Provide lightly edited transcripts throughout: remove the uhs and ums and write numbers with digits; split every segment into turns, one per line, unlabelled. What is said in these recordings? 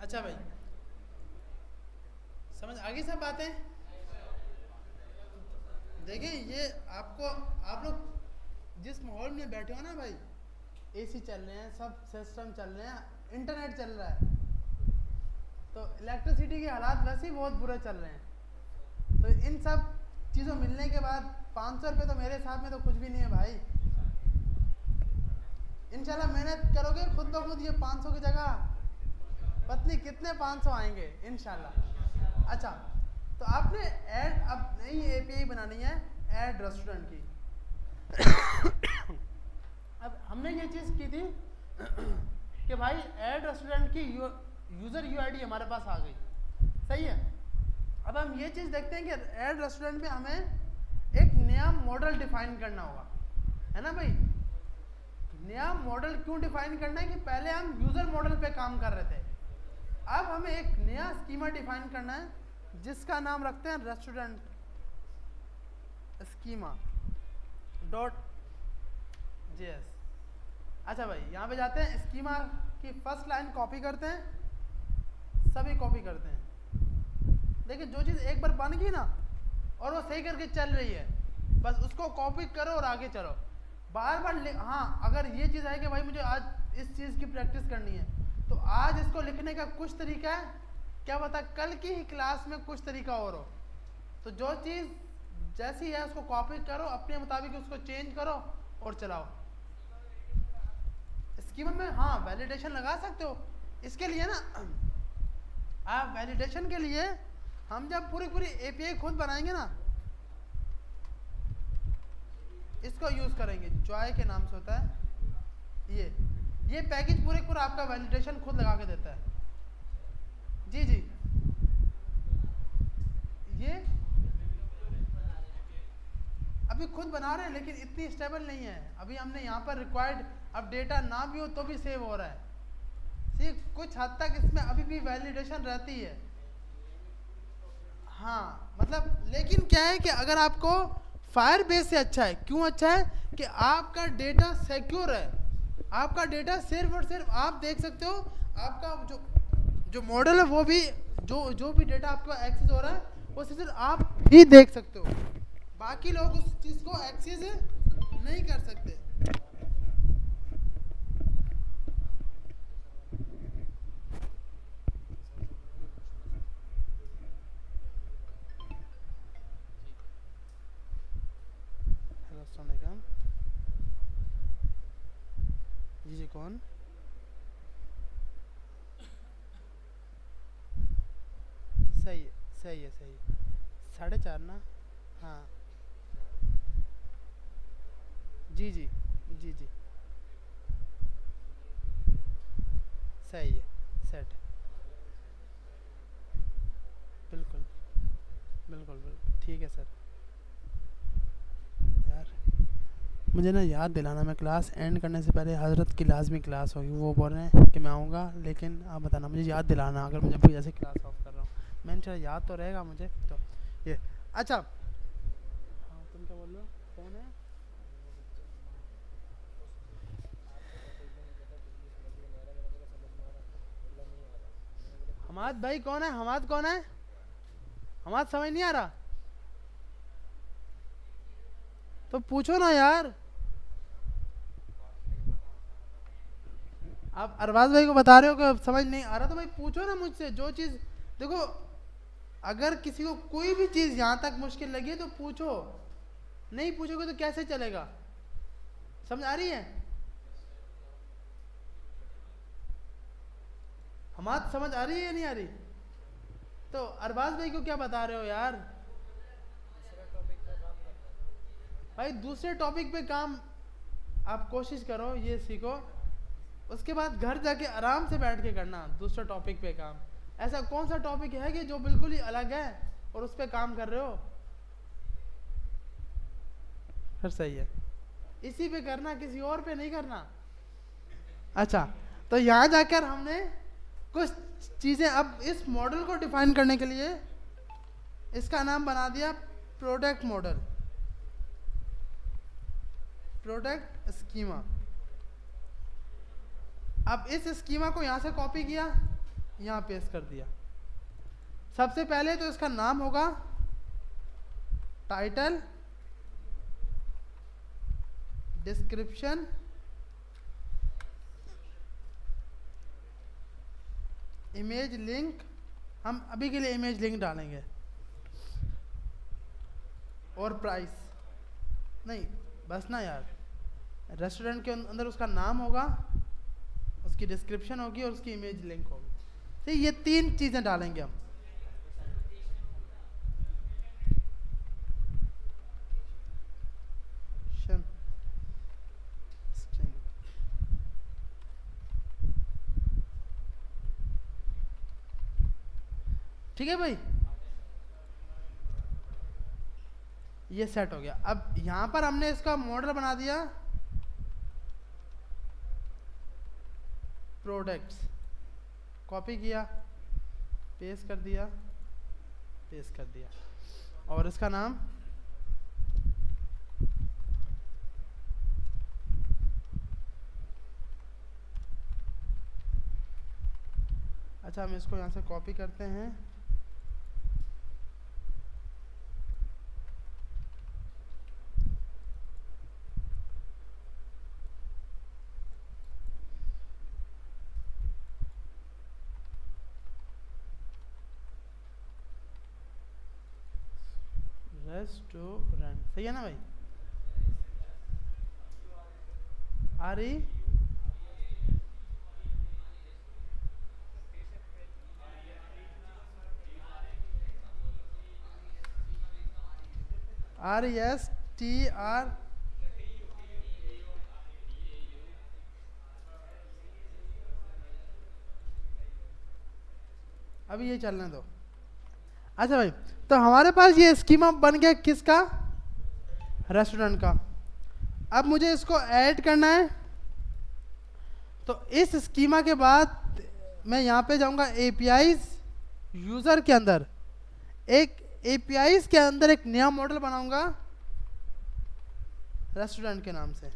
अच्छा भाई, समझ आगे सब बातें। देखिए ये आपको, आप लोग जिस माहौल में बैठे हो ना भाई, एसी चल रहे हैं, सब सिस्टम चल रहे हैं, इंटरनेट चल रहा है, तो इलेक्ट्रिसिटी के हालात वैसे ही बहुत बुरे चल रहे हैं। तो इन सब चीज़ों मिलने के बाद 500 रुपये तो मेरे हिसाब में तो कुछ भी नहीं है भाई। इंशाल्लाह मेहनत करोगे खुद ब खुद ये 500 की जगह पत्नी कितने 500 आएंगे इंशाल्लाह। अच्छा, तो आपने ऐड, अब नई एपीआई बनानी है ऐड रेस्टोरेंट की। अब हमने ये चीज़ की थी कि भाई ऐड रेस्टोरेंट की यूज़र यूआईडी हमारे पास आ गई, सही है। अब हम ये चीज़ देखते हैं कि ऐड रेस्टोरेंट में हमें एक नया मॉडल डिफाइन करना होगा, है ना भाई। नया मॉडल क्यों डिफाइन करना है कि पहले हम यूज़र मॉडल पे काम कर रहे थे, अब हमें एक नया स्कीमा डिफाइन करना है जिसका नाम रखते हैं रेस्टोरेंट स्कीमा डॉट जेएस। अच्छा भाई, यहाँ पे जाते हैं, स्कीमा की फर्स्ट लाइन कॉपी करते हैं, सभी कॉपी करते हैं। देखिए जो चीज़ एक बार बन गई ना और वो सही करके चल रही है, बस उसको कॉपी करो और आगे चलो, बार बार। हाँ, अगर ये चीज़ है कि भाई मुझे आज इस चीज़ की प्रैक्टिस करनी है, तो आज इसको लिखने का कुछ तरीका है, क्या पता कल की ही क्लास में कुछ तरीका और हो। तो जो चीज़ जैसी है उसको कॉपी करो, अपने मुताबिक उसको चेंज करो और चलाओ। स्कीमा में हाँ वैलिडेशन लगा सकते हो। इसके लिए ना आप वैलिडेशन के लिए हम जब पूरी पूरी एपीआई खुद बनाएंगे ना, इसको यूज़ करेंगे, जॉय के नाम से होता है ये पैकेज पूरे पूरा आपका वैलिडेशन खुद लगा के देता है। जी जी, ये अभी खुद बना रहे हैं लेकिन इतनी स्टेबल नहीं है। अभी हमने यहाँ पर रिक्वायर्ड, अब डेटा ना भी हो तो भी सेव हो रहा है। सी कुछ हद तक इसमें अभी भी वैलिडेशन रहती है। हाँ मतलब, लेकिन क्या है कि अगर आपको फायरबेस से अच्छा है, क्यों अच्छा है कि आपका डेटा सिक्योर है। आपका डेटा सिर्फ और सिर्फ आप देख सकते हो, आपका जो जो मॉडल है वो भी, जो भी डेटा आपको एक्सेस हो रहा है वो सिर्फ आप ही देख सकते हो, बाकी लोग उस चीज़ को एक्सेस नहीं कर सकते। हेलो, अस्सलाम वालेकुम। जी जी, कौन? सही है, सही है, सही है। 4:30 ना? हाँ जी जी जी जी, सही है, सेट है। बिल्कुल बिल्कुल बिल्कुल, ठीक है सर। यार मुझे ना याद दिलाना, मैं क्लास एंड करने से पहले हजरत की लाजमी क्लास होगी, वो बोल रहे हैं कि मैं आऊँगा, लेकिन आप बताना मुझे, याद दिलाना अगर मुझे कोई ऐसे क्लास ऑफ कर रहा हूँ। मैं चलो याद तो रहेगा मुझे तो। ये अच्छा, हाँ तुम क्या बोल रहे हो, कौन है? हमाद भाई कौन है? हमाद कौन है? हमाद समझ नहीं आ रहा तो पूछो ना यार। आप अरबाज भाई को बता रहे हो कि समझ नहीं आ रहा, तो भाई पूछो ना मुझसे जो चीज़। देखो, अगर किसी को कोई भी चीज़ यहाँ तक मुश्किल लगी है तो पूछो, नहीं पूछोगे तो कैसे चलेगा। समझ आ रही है? हमाद समझ आ रही है या नहीं आ रही? तो अरबाज भाई को क्या बता रहे हो यार? भाई दूसरे टॉपिक पे काम आप कोशिश करो, ये सीखो, उसके बाद घर जाके आराम से बैठ के करना दूसरे टॉपिक पे काम। ऐसा कौन सा टॉपिक है कि जो बिल्कुल ही अलग है और उस पर काम कर रहे हो? फिर सही है, इसी पे करना, किसी और पे नहीं करना। अच्छा, तो यहाँ जाकर हमने कुछ चीज़ें, अब इस मॉडल को डिफाइन करने के लिए इसका नाम बना दिया प्रोडक्ट मॉडल, प्रोडक्ट स्कीमा। अब इस स्कीमा को यहाँ से कॉपी किया यहाँ पेस्ट कर दिया। सबसे पहले तो इसका नाम होगा टाइटल, डिस्क्रिप्शन, इमेज लिंक, हम अभी के लिए इमेज लिंक डालेंगे, और प्राइस नहीं, बस ना यार, रेस्टोरेंट के अंदर उसका नाम होगा, उसकी डिस्क्रिप्शन होगी और उसकी इमेज लिंक होगी। तो ये 3 चीज़ें डालेंगे हम। ठीक है भाई, ये सेट हो गया। अब यहां पर हमने इसका मॉडल बना दिया प्रोडक्ट्स, कॉपी किया, पेस्ट कर दिया, पेस्ट कर दिया, और इसका नाम अच्छा, हम इसको यहां से कॉपी करते हैं, रेस्टोरेंट, सही है ना भाई? RESTR, अभी ये चलने दो। अच्छा भाई, तो हमारे पास ये स्कीमा बन गया किसका? रेस्टोरेंट का। अब मुझे इसको ऐड करना है, तो इस स्कीमा के बाद मैं यहाँ पे जाऊँगा APIs यूज़र के अंदर, एक APIs के अंदर एक नया मॉडल बनाऊंगा रेस्टोरेंट के नाम से।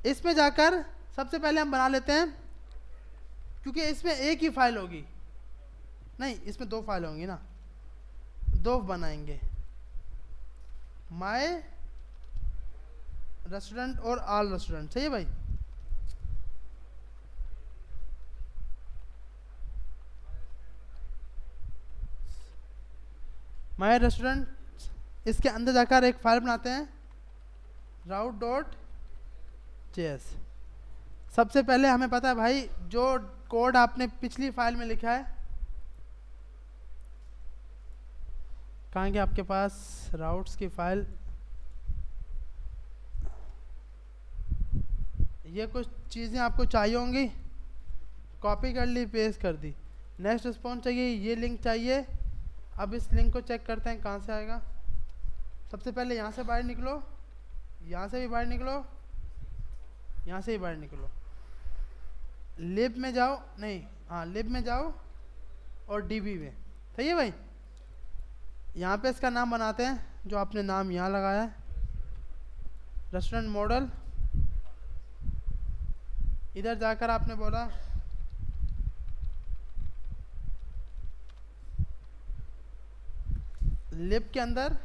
इसमें जाकर सबसे पहले हम बना लेते हैं, क्योंकि इसमें एक ही फाइल होगी, नहीं इसमें 2 फाइल होंगी ना, 2 बनाएंगे, माय रेस्टोरेंट और ऑल रेस्टोरेंट। सही है भाई? माय रेस्टोरेंट, इसके अंदर जाकर एक फाइल बनाते हैं route.js। सबसे पहले हमें पता है भाई, जो कोड आपने पिछली फाइल में लिखा है, कहाँ गया आपके पास राउट्स की फाइल, ये कुछ चीज़ें आपको चाहिए होंगी, कॉपी कर ली, पेस्ट कर दी। नेक्स्ट रिस्पॉन्स चाहिए, ये लिंक चाहिए। अब इस लिंक को चेक करते हैं कहाँ से आएगा। सबसे पहले यहाँ से बाहर निकलो, यहाँ से भी बाहर निकलो, यहाँ से भी बाहर निकलो, लिब में जाओ, नहीं हाँ लिब में जाओ और DB में। सही है भाई? यहाँ पे इसका नाम बनाते हैं, जो आपने नाम यहाँ लगाया है, रेस्टोरेंट मॉडल। इधर जाकर आपने बोला लिब के अंदर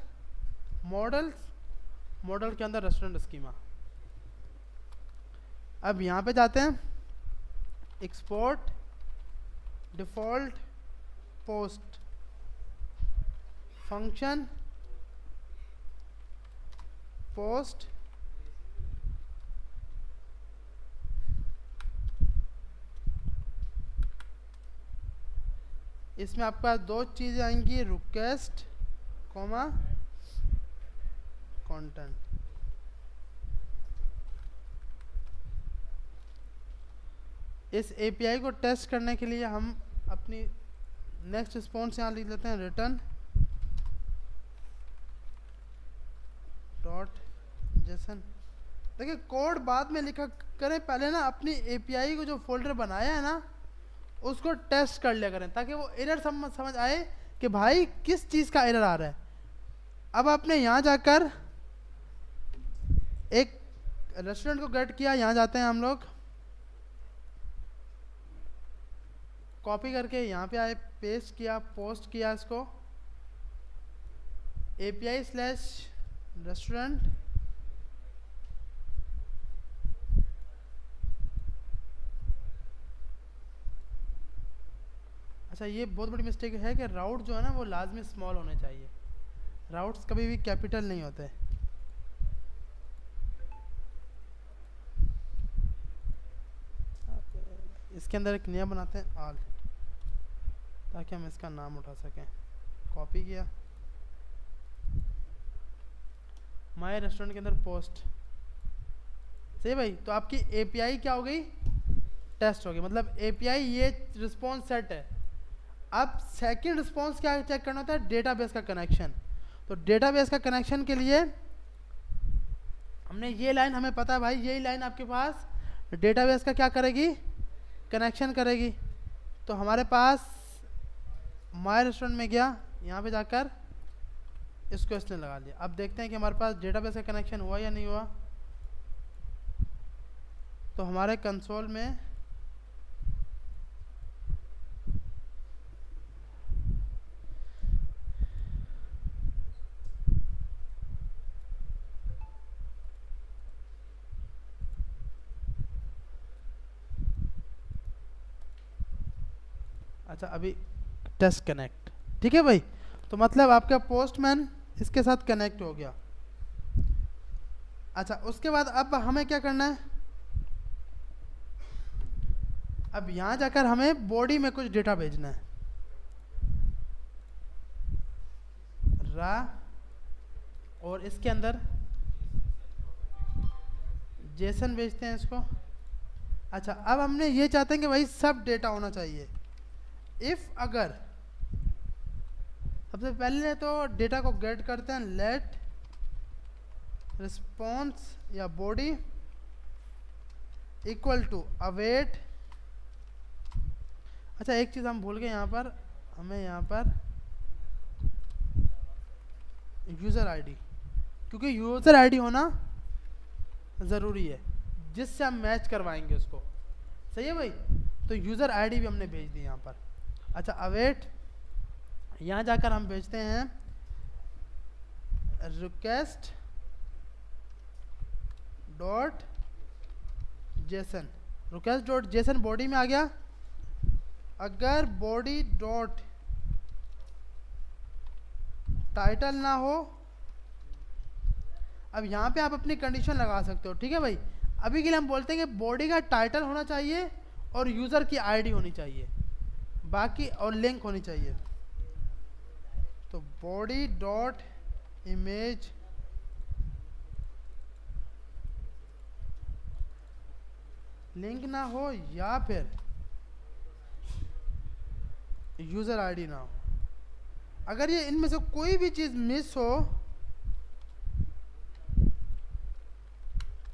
मॉडल, मॉडल के अंदर रेस्टोरेंट स्कीमा। अब यहाँ पे जाते हैं, export default post function post, इसमें आपके पास 2 चीज़ें आएंगी, रिक्वेस्ट कॉमा कंटेंट। इस API को टेस्ट करने के लिए हम अपनी नेक्स्ट रिस्पॉन्स यहाँ लिख लेते हैं, रिटर्न .json। देखिए कोड बाद में लिखा करें, पहले ना अपनी API को जो फोल्डर बनाया है ना, उसको टेस्ट कर लिया करें, ताकि वो एरर समझ आए कि भाई किस चीज़ का एरर आ रहा है। अब आपने यहाँ जाकर एक रेस्टोरेंट को गेट किया, यहाँ जाते हैं हम लोग, कॉपी करके यहाँ पे आए, पेस्ट किया, पोस्ट किया इसको, API/restaurant, अच्छा ये बहुत बड़ी मिस्टेक है कि राउट जो है ना वो लाजमी स्मॉल होने चाहिए, राउट्स कभी भी कैपिटल नहीं होते। इसके अंदर एक नया बनाते हैं आल, ताकि हम इसका नाम उठा सकें। कॉपी किया, माय रेस्टोरेंट के अंदर पोस्ट, सही भाई। तो आपकी एपीआई क्या हो गई, टेस्ट हो गई, मतलब एपीआई ये रिस्पॉन्स सेट है। अब सेकंड रिस्पॉन्स क्या चेक करना होता है, डेटाबेस का कनेक्शन। तो डेटाबेस का कनेक्शन के लिए हमने ये लाइन, हमें पता है भाई यही लाइन आपके पास डेटाबेस का क्या करेगी, कनेक्शन करेगी। तो हमारे पास माय रेस्टोरेंट में गया, यहाँ पे जाकर इसको इसने लगा लिया। अब देखते हैं कि हमारे पास डेटाबेस का कनेक्शन हुआ या नहीं हुआ। तो हमारे कंसोल में अच्छा अभी टेस्ट कनेक्ट, ठीक है भाई। तो मतलब आपका पोस्टमैन इसके साथ कनेक्ट हो गया। अच्छा उसके बाद अब हमें क्या करना है, अब यहाँ जाकर हमें बॉडी में कुछ डेटा भेजना है। रा और इसके अंदर जेसन भेजते हैं इसको। अच्छा अब हमने ये चाहते हैं कि भाई सब डेटा होना चाहिए। इफ अगर सबसे पहले तो डेटा को गेट करते हैं, लेट रिस्पॉन्स या बॉडी इक्वल टू अवेट। अच्छा एक चीज़ हम भूल गए यहाँ पर, हमें यहाँ पर यूज़र आईडी, क्योंकि यूज़र आईडी होना ज़रूरी है जिससे हम मैच करवाएंगे उसको, सही है भाई। तो यूज़र आईडी भी हमने भेज दी यहाँ पर। अच्छा अवेट, यहाँ जाकर हम भेजते हैं request dot JSON, request dot JSON body में आ गया। अगर बॉडी डॉट टाइटल ना हो, अब यहाँ पे आप अपनी कंडीशन लगा सकते हो, ठीक है भाई। अभी के लिए हम बोलते हैं कि बॉडी का टाइटल होना चाहिए और यूज़र की आईडी होनी चाहिए, बाकी और लिंक होनी चाहिए। तो बॉडी डॉट इमेज लिंक ना हो या फिर यूज़र आईडी ना हो। अगर ये इनमें से कोई भी चीज़ मिस हो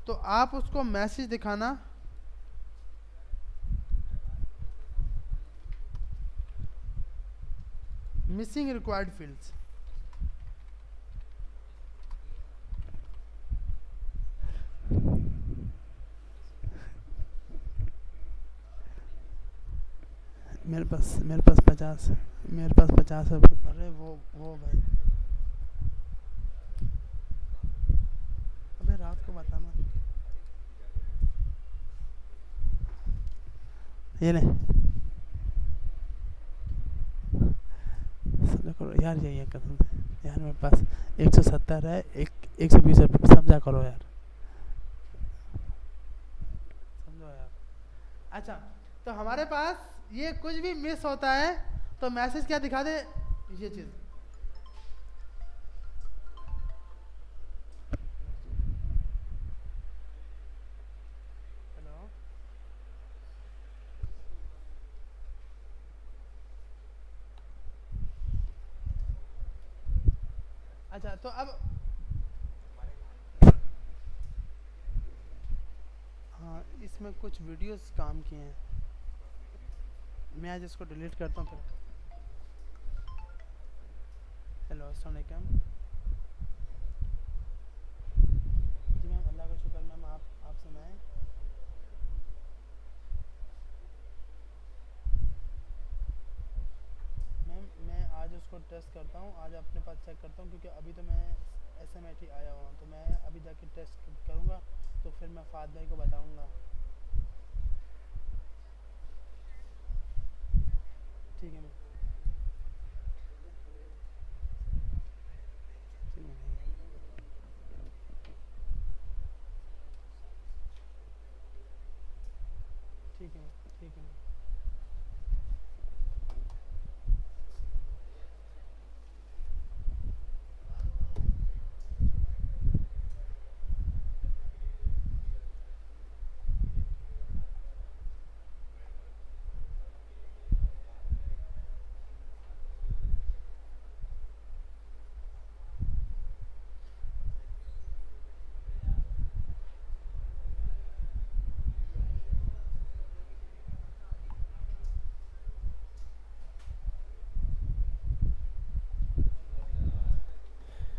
तो आप उसको मैसेज दिखाना मिसिंग रिक्वायर्ड फील्ड्स। मेरे पास 50, मेरे पास 50 है। अरे वो भाई अबे रात को बताना, ये ले समझा करो यार, ये कसम से यार मेरे पास 170 है, 120 रुपये, समझा करो यार, समझो यार। अच्छा तो हमारे पास ये कुछ भी मिस होता है तो मैसेज क्या दिखा दे, ये चीज़। हेलो अच्छा तो अब हाँ इसमें कुछ वीडियोस काम किए हैं, मैं आज इसको डिलीट करता हूँ फिर। हेलो अस्सलाम वालेकुम जी मैम, अल्लाह का शुक्र मैम, आप सुनाएं। टेस्ट करता हूँ, आज अपने पास चेक करता हूँ, क्योंकि अभी तो मैं SMIT आया हुआ हूँ, तो मैं अभी जाके टेस्ट करूँगा, तो फिर मैं फाद भाई को बताऊँगा। ठीक है ठीक है ठीक है ठीक है।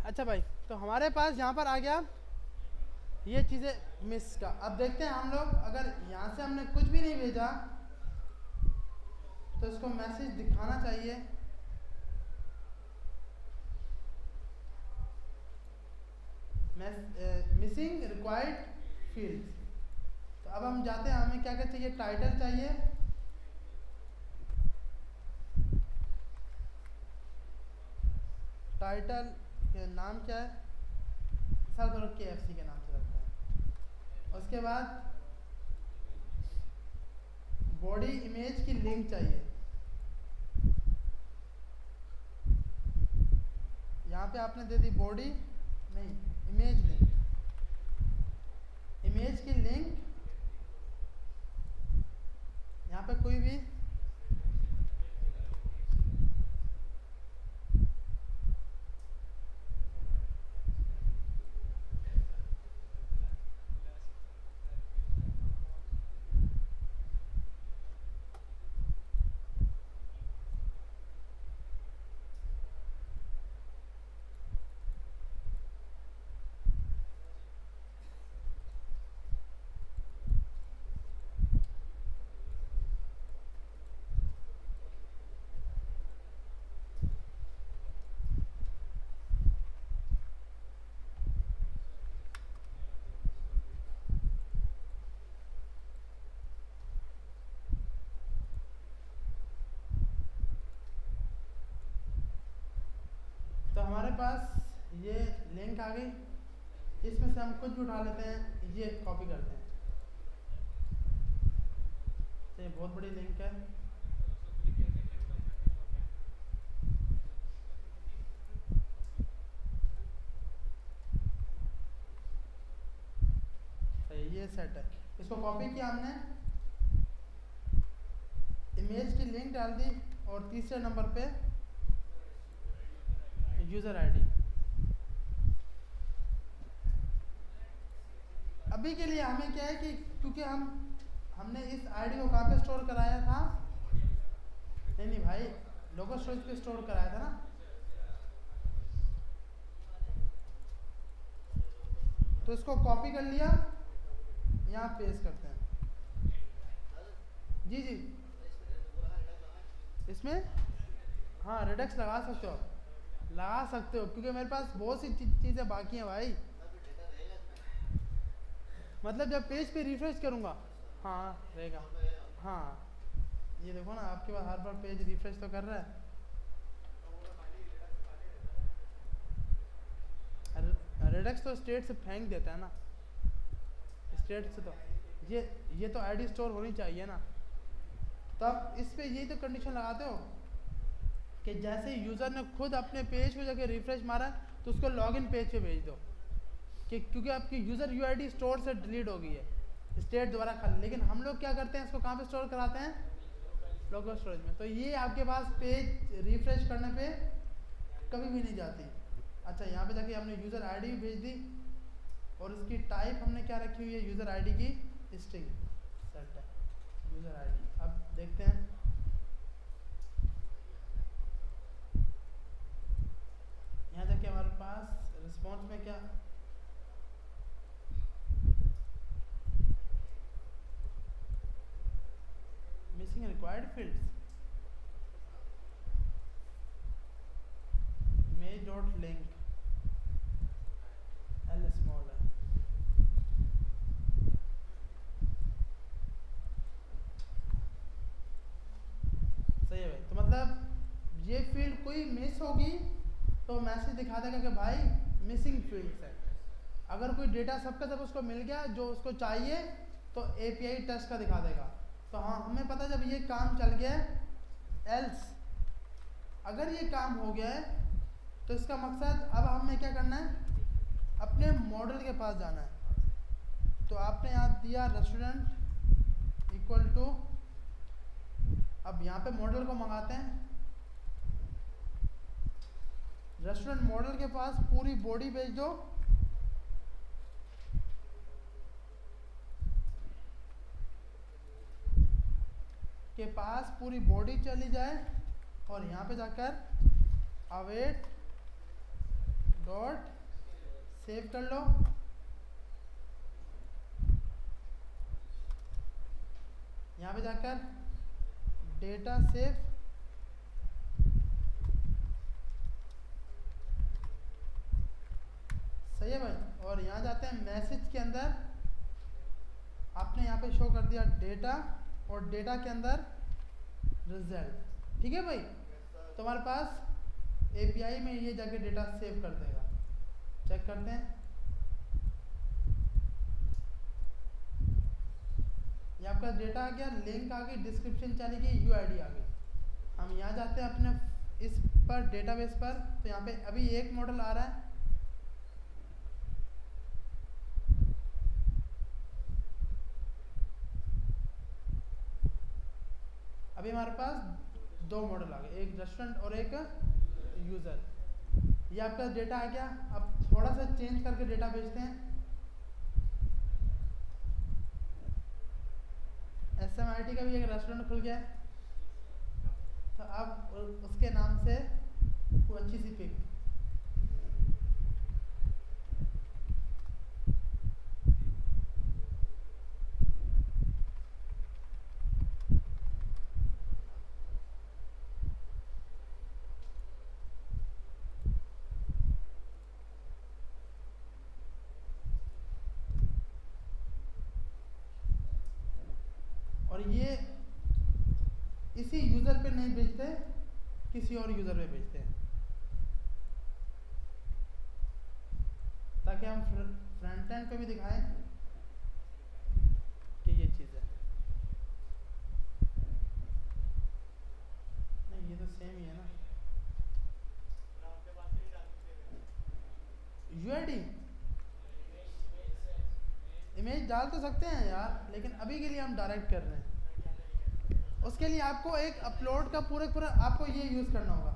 अच्छा भाई, तो हमारे पास यहाँ पर आ गया ये चीज़ें मिस का। अब देखते हैं हम लोग, अगर यहाँ से हमने कुछ भी नहीं भेजा तो इसको मैसेज दिखाना चाहिए। Missing required fields. तो अब हम जाते हैं, हमें क्या क्या चाहिए, टाइटल चाहिए, टाइटल के नाम क्या है, सर थोड़ा KFC के नाम से रखता है। उसके बाद बॉडी इमेज की लिंक चाहिए, यहाँ पे आपने दे दी बॉडी नहीं, इमेज लिंक, इमेज की लिंक यहाँ पे कोई भी तो हमारे पास ये लिंक आ गई, इसमें से हम कुछ भी उठा लेते हैं, ये कॉपी करते हैं। तो ये बहुत बड़ी लिंक है, तो ये सेट है, इसको कॉपी किया हमने, इमेज की लिंक डाल दी, और तीसरे नंबर पे यूज़र आईडी। अभी के लिए हमें क्या है कि क्योंकि हमने इस आईडी को कहाँ पे स्टोर कराया था, नहीं भाई, लोकल स्टोरेज पे स्टोर कराया था ना, तो इसको कॉपी कर लिया, यहाँ पेस्ट करते हैं। जी जी, इसमें हाँ रेडक्स लगा सकते हो, लगा सकते हो, क्योंकि मेरे पास बहुत सी चीज़ें बाकी हैं भाई। मतलब जब पेज पे रिफ्रेश करूँगा, हाँ रहेगा, हाँ ये देखो ना, आपके पास हर बार पेज रिफ्रेश तो कर रहा है। रेडक्स तो स्टेट से फेंक देता है ना, स्टेट से तो ये तो आईडी स्टोर होनी चाहिए ना। तब इस पे यही तो कंडीशन लगाते हो कि जैसे यूज़र ने खुद अपने पेज पे जाके रिफ्रेश मारा तो उसको लॉगिन पेज पे भेज दो, कि क्योंकि आपकी यूज़र यूआईडी स्टोर से डिलीट हो गई है, स्टेट द्वारा खाली। लेकिन हम लोग क्या करते हैं, इसको कहाँ पे स्टोर कराते हैं, लोकल स्टोरेज में। तो ये आपके पास पेज रिफ्रेश करने पे कभी भी नहीं जाती। अच्छा, यहाँ पे जाके हमने यूज़र आईडी भी भेज दी, और इसकी टाइप हमने क्या रखी हुई है, यूज़र आईडी की स्ट्रिंग सेट है, यूज़र आईडी। अब देखते हैं, यहाँ जाके हमारे पास रिस्पॉन्स में क्या, missing required fields. Dot link, L small है। सही है भाई। तो मतलब ये फील्ड कोई मिस होगी तो मैसेज दिखा देगा कि भाई मिसिंग फील्ड्स है। अगर कोई डेटा सबका सब उसको मिल गया जो उसको चाहिए तो एपीआई टेस्ट का दिखा देगा। तो हाँ हमें पता जब ये काम चल गया है। एल्स अगर ये काम हो गया है तो इसका मकसद अब हमें क्या करना है, अपने मॉडल के पास जाना है। तो आपने यहाँ दिया रेस्टोरेंट इक्वल टू, अब यहाँ पे मॉडल को मंगाते हैं। रेस्टोरेंट मॉडल के पास पूरी बॉडी भेज दो, के पास पूरी बॉडी चली जाए और यहाँ पे जाकर अवेट डॉट सेव कर लो। यहाँ पे जाकर डेटा सेव, सही है भाई। और यहाँ जाते हैं मैसेज के अंदर, आपने यहाँ पे शो कर दिया डेटा और डेटा के अंदर रिजल्ट, ठीक है भाई। तो हमारे पास एपीआई में ये जाके डेटा सेव कर देगा। चेक करते हैं, ये आपका डेटा आ गया, लिंक आ गई, डिस्क्रिप्शन चली गई, यूआईडी आ गई। हम यहाँ जाते हैं अपने इस पर डेटाबेस पर, तो यहाँ पे अभी एक मॉडल आ रहा है। अभी हमारे पास दो मॉडल आ गए, एक रेस्टोरेंट और एक यूज़र। ये आपका डेटा आ गया। अब थोड़ा सा चेंज करके डेटा भेजते हैं। SMIT का भी एक रेस्टोरेंट खुल गया है, तो अब उसके नाम से कोई अच्छी सी पिक, और ये इसी यूज़र पे नहीं भेजते, किसी और यूज़र पे भेजते हैं, ताकि हम फ्रंट एंड पे भी दिखाएं कि ये चीज़ है। नहीं ये तो सेम ही है ना, यूआईडी इमेज डाल तो सकते हैं यार, लेकिन अभी के लिए हम डायरेक्ट कर रहे हैं। उसके लिए आपको एक अपलोड का पूरा आपको ये यूज़ करना होगा,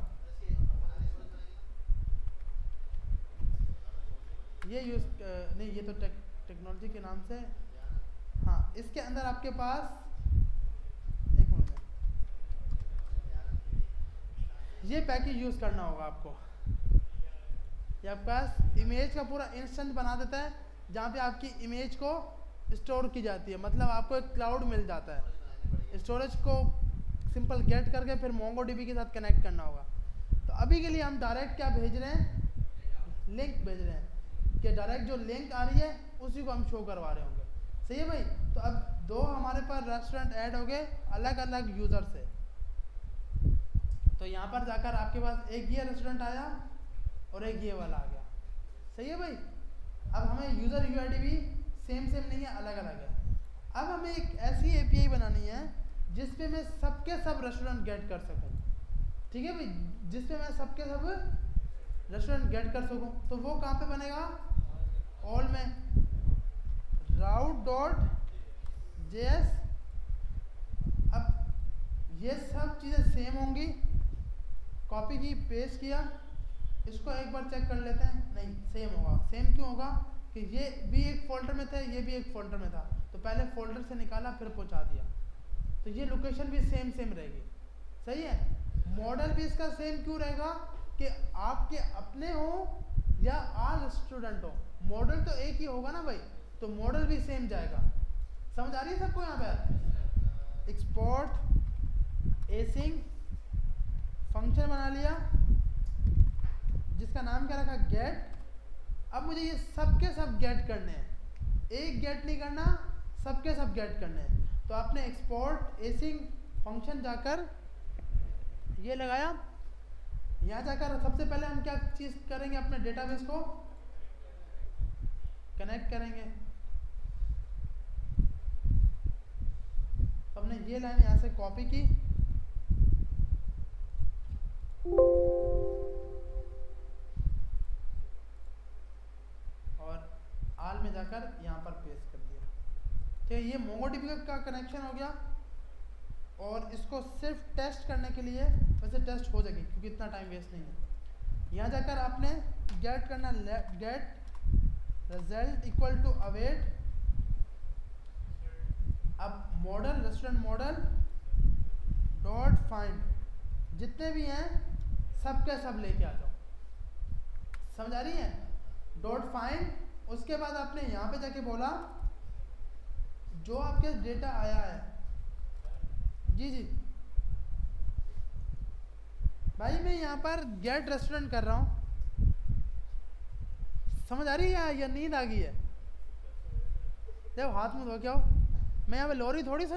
ये यूज़ नहीं, ये तो टेक्नोलॉजी के नाम से। हाँ इसके अंदर आपके पास एक मिनट, ये पैकेज यूज़ करना होगा आपको। ये आपके पास इमेज का पूरा इंस्टेंट बना देता है, जहाँ पे आपकी इमेज को स्टोर की जाती है। मतलब आपको एक क्लाउड मिल जाता है, स्टोरेज को सिंपल गेट करके फिर मोंगोडीबी के साथ कनेक्ट करना होगा। तो अभी के लिए हम डायरेक्ट क्या भेज रहे हैं, लिंक भेज रहे हैं, कि डायरेक्ट जो लिंक आ रही है उसी को हम शो करवा रहे होंगे। सही है भाई। तो अब दो हमारे पास रेस्टोरेंट ऐड हो गए अलग अलग यूज़र से। तो यहाँ पर जाकर आपके पास एक ये रेस्टोरेंट आया और एक ये वाला आ गया। सही है भाई। अब हमें यूज़र यूआईडी भी सेम नहीं है, अलग अलग है। अब हमें एक ऐसी एपीआई बनानी है जिसपे मैं सबके सब रेस्टोरेंट गेट कर सकूं। ठीक है भाई, जिसपे मैं सबके सब रेस्टोरेंट गेट कर सकूं। तो वो कहाँ पे बनेगा, ऑल में राउट डॉट जेएस। अब ये सब चीज़ें सेम होंगी, कॉपी की, पेस्ट किया, इसको एक बार चेक कर लेते हैं। नहीं सेम होगा। सेम क्यों होगा कि ये भी एक फोल्डर में था, ये भी एक फोल्डर में था, तो पहले फोल्डर से निकाला फिर पहुंचा दिया, तो ये लोकेशन भी सेम रहेगी। सही है। मॉडल भी इसका सेम क्यों रहेगा कि आपके अपने हो या आल स्टूडेंट हो, मॉडल तो एक ही होगा ना भाई, तो मॉडल भी सेम जाएगा। समझ आ रही है सबको। यहाँ पे एक्सपोर्ट एसिंग फंक्शन बना लिया, जिसका नाम क्या रखा, गेट। अब मुझे ये सब के सब गेट करने हैं, एक गेट नहीं करना, सबके सब गेट करने हैं। तो आपने एक्सपोर्ट एसिंग फंक्शन जाकर ये लगाया, यहाँ जाकर सबसे पहले हम क्या चीज़ करेंगे, अपने डेटाबेस को कनेक्ट करेंगे। तो हमने ये लाइन यहाँ से कॉपी की और आल में जाकर यहाँ पर पेस्ट कर दिया। ठीक है, ये मोंगोडीबी का कनेक्शन हो गया। और इसको सिर्फ टेस्ट करने के लिए, वैसे टेस्ट हो जाएगी क्योंकि इतना टाइम वेस्ट नहीं है। यहाँ जाकर आपने गेट करना, get result equal to await. अब model, restaurant model dot find, जितने भी हैं सब के सब लेके आ जाओ। समझ आ रही है? Dot find. उसके बाद आपने यहाँ पे जाके बोला जो आपके डेटा आया है, जी जी भाई मैं यहाँ पर गेट रेस्टोरेंट कर रहा हूँ। समझ आ रही है या नींद आ गई है? जब हाथ मुँह धो के आओ, मैं यहाँ पे लोरी थोड़ी सा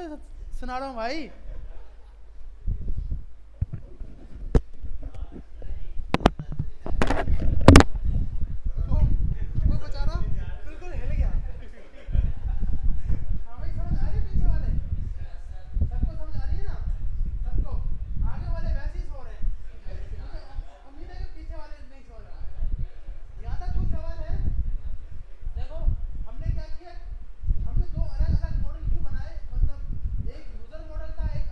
सुना रहा हूँ भाई। वो बेचारा बिल्कुल हिल गया। हाँ भाई, समझ आ रही है? पीछे वाले सबको समझ आ रही है ना? सबको। आगे वाले वैसे ही सो रहे हैं, उम्मीद है कि पीछे वाले नहीं सो रहे। यहाँ तक कुछ सवाल है? देखो हमने क्या किया, हमने दो अलग अलग मॉडल क्यों बनाए, मतलब एक यूजर मॉडल था, एक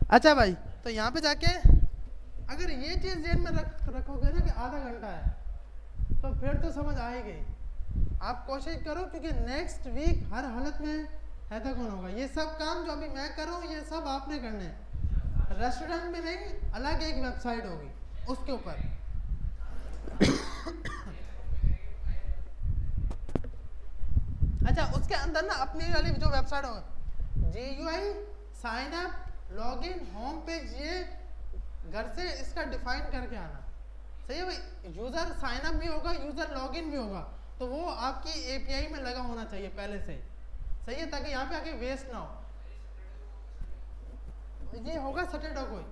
अच्छा भाई, तो यहाँ पे जाके अगर ये चीज़ जेन में रखोगे ना कि आधा घंटा है, तो फिर तो समझ आएगी। आप कोशिश करो, क्योंकि नेक्स्ट वीक हर हालत में हैकाथॉन होगा। ये सब काम जो अभी मैं कर रहा हूँ ये सब आपने करने हैं। रेस्टोरेंट में नहीं, अलग एक वेबसाइट होगी उसके ऊपर। अच्छा, उसके अंदर ना अपनी वाली जो वेबसाइट होगी, GUI sign up login home page, ये घर से इसका डिफाइन करके आना। सही है भाई, यूज़र साइन अप भी होगा, यूज़र लॉगिन भी होगा, तो वो आपकी API में लगा होना चाहिए पहले से। सही है, ताकि यहाँ पे आके वेस्ट ना हो। ये होगा सैटरडे को ही।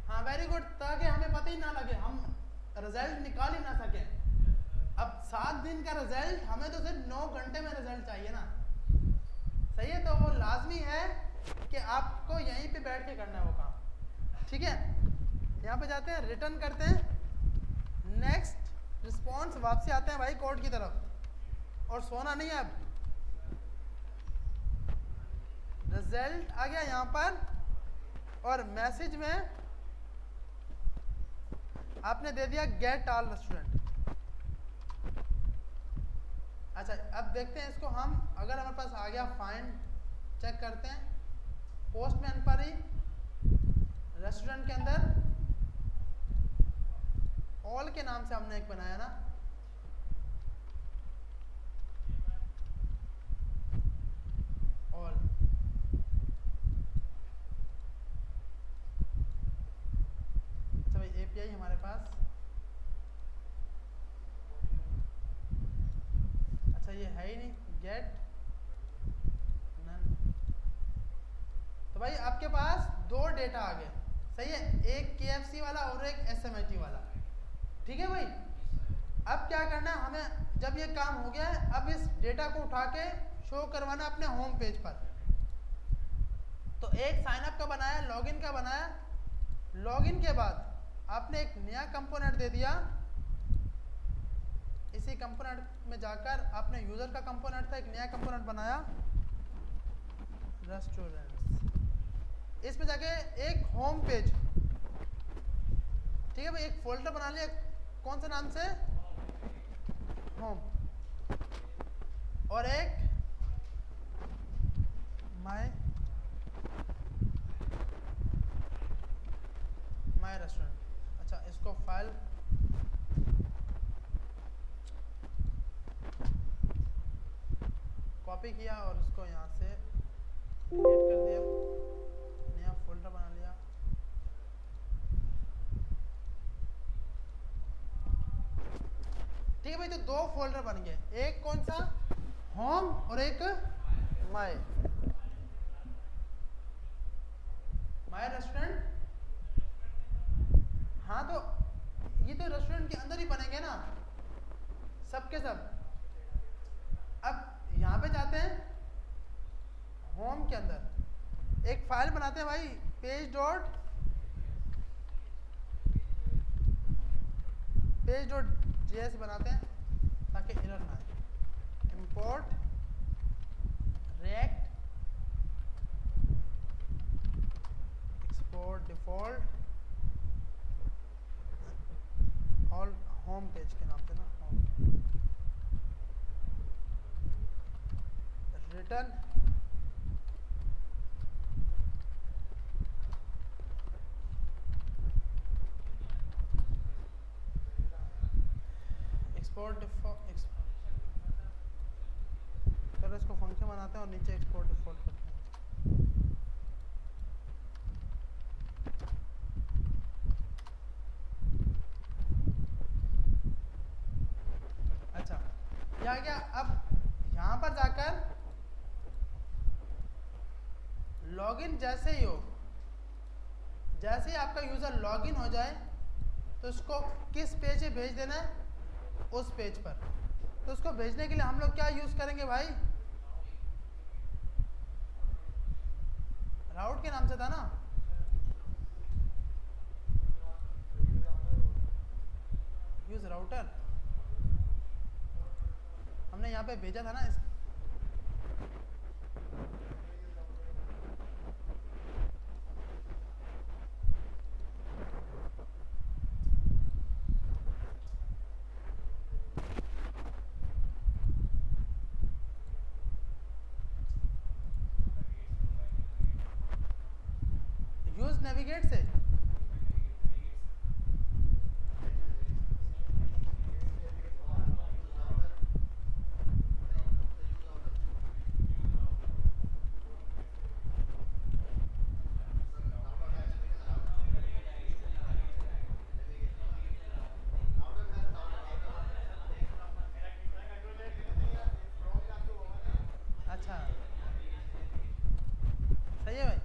हाँ वेरी गुड, ताकि हमें पता ही ना लगे, हम रिजल्ट निकाल ही ना सकें। अब 7 दिन का रिजल्ट, हमें तो सिर्फ 9 घंटे में रिजल्ट चाहिए ना। सही है, तो वो लाजमी है कि आपको यहीं पे बैठ के करना है वो काम। ठीक है, यहाँ पे जाते हैं, रिटर्न करते हैं, नेक्स्ट रिस्पॉन्स, वापसी आते हैं भाई कोड की तरफ। और सोना नहीं है, अब रिजल्ट आ गया यहाँ पर, और मैसेज में आपने दे दिया गेट ऑल रेस्टोरेंट। अच्छा, अब देखते हैं इसको हम, अगर हमारे पास आ गया फाइंड, चेक करते हैं। पोस्टमैन पर ही रेस्टोरेंट के अंदर ऑल के नाम से हमने एक बनाया ना, ऑल। अच्छा भाई, API हमारे पास, अच्छा ये है ही नहीं, गेट नन। तो भाई आपके पास 2 डेटा आ गए। सही है, एक KFC वाला और एक SMIT वाला। ठीक है भाई, अब क्या करना है हमें, जब ये काम हो गया है, अब इस डेटा को उठा के शो करवाना अपने होम पेज पर। तो एक साइन अप का बनाया, लॉगिन का बनाया, लॉगिन के बाद आपने एक नया कंपोनेंट दे दिया। इसी कंपोनेंट में जाकर आपने यूजर का कंपोनेंट था, एक नया कंपोनेंट बनाया रेस्टोरेंट्स। इसमें जाके एक होम पेज, ठीक है भाई, एक फोल्डर बना लिया, कौन सा नाम से, होम, और एक माय रेस्टोरेंट। अच्छा, इसको फाइल कॉपी किया और इसको यहाँ से डिलीट कर दिया, नया फोल्डर बना लिया। ठीक है भाई, तो 2 फोल्डर बन गए, एक कौन सा, होम, और एक माय रेस्टोरेंट। हाँ, तो ये तो रेस्टोरेंट के अंदर ही बनेंगे ना सब के सब। अब यहाँ पे जाते हैं, होम के अंदर एक फाइल बनाते हैं भाई, page.js बनाते हैं ताकि एरर ना आए। Import react export default all home page के नाम से ना, होम, रिटर्न एक्सपोर्ट डिफॉल्ट। चलो इसको फंक्शन बनाते हैं और नीचे एक्सपोर्ट डिफॉल्ट करते हैं। अच्छा, ये आ गया। अब यहाँ पर जाकर लॉगिन जैसे ही हो, जैसे ही आपका यूज़र लॉगिन हो जाए, तो उसको किस पेज पे भेज देना है, उस पेज पर। तो उसको भेजने के लिए हम लोग क्या यूज़ करेंगे भाई, राउट के नाम से था ना, यूज़ राउटर हमने यहाँ पे भेजा था ना। नेविगेट से? अच्छा सही है भाई।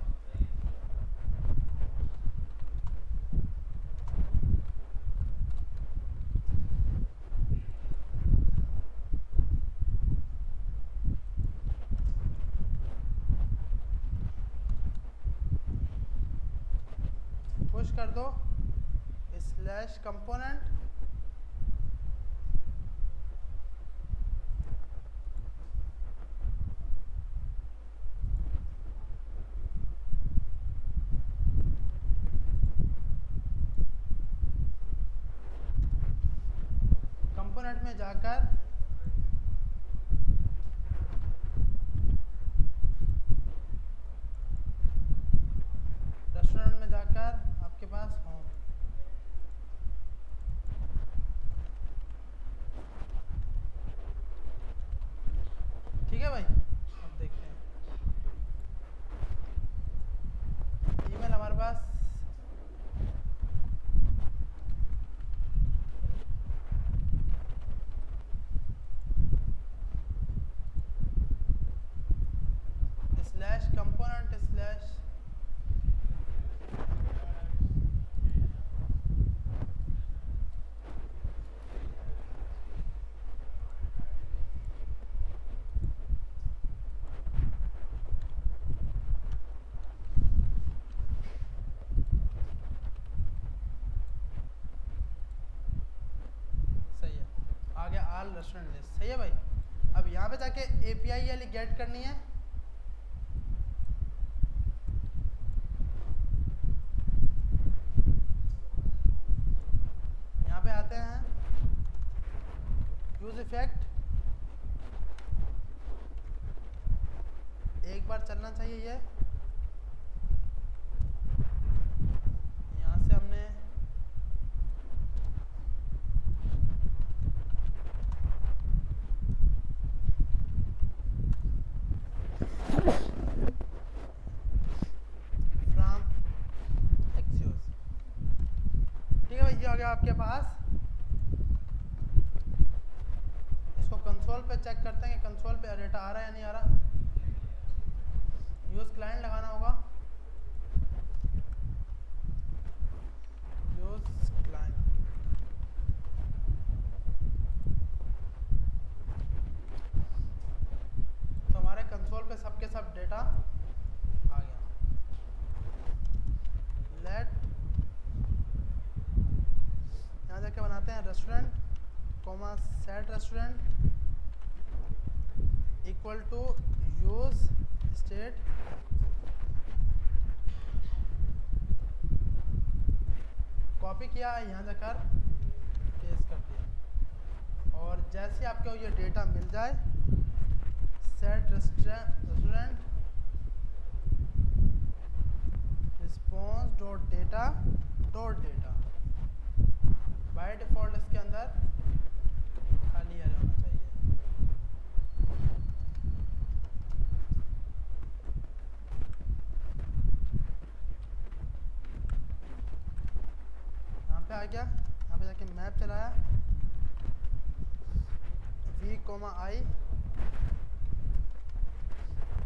पुश कर दो स्लैश कंपोनेंट, कंपोनेंट में जाकर रेस्टोरेंट में जाकर आपके पास होम। ठीक है भाई, अब देखते हैं ईमेल हमारे पास स्लैश कंपोनेंट स्लैश सही है, आ गया आल रेस्टोरेंट लिस्ट। सही है भाई। अब यहाँ पे जाके एपीआई वाली गेट करनी है। यहाँ पे आते हैं यूज इफेक्ट, एक बार चलना चाहिए ये। यहाँ से हमने फ्रॉम एक्सियोस। ठीक है भाई, ये आ गया आपके पास। इसको कंसोल पे चेक करते हैं कि कंसोल पे डेटा आ रहा है या नहीं आ रहा। यूज क्लाइंट लगाना होगा, यूज क्लाइंट। तो हमारे कंसोल पे सबके सब डेटा आ गया। लेट यहाँ जाके बनाते हैं restaurant comma set restaurant equal to use state copy किया, यहाँ जाकर पेस्ट कर दिया। और जैसे आपको ये डेटा मिल जाए set restaurant response dot data by default इसके अंदर खाली एरर होना चाहिए। यहाँ पे आ गया, यहाँ पे जाके मैप चलाया v, i,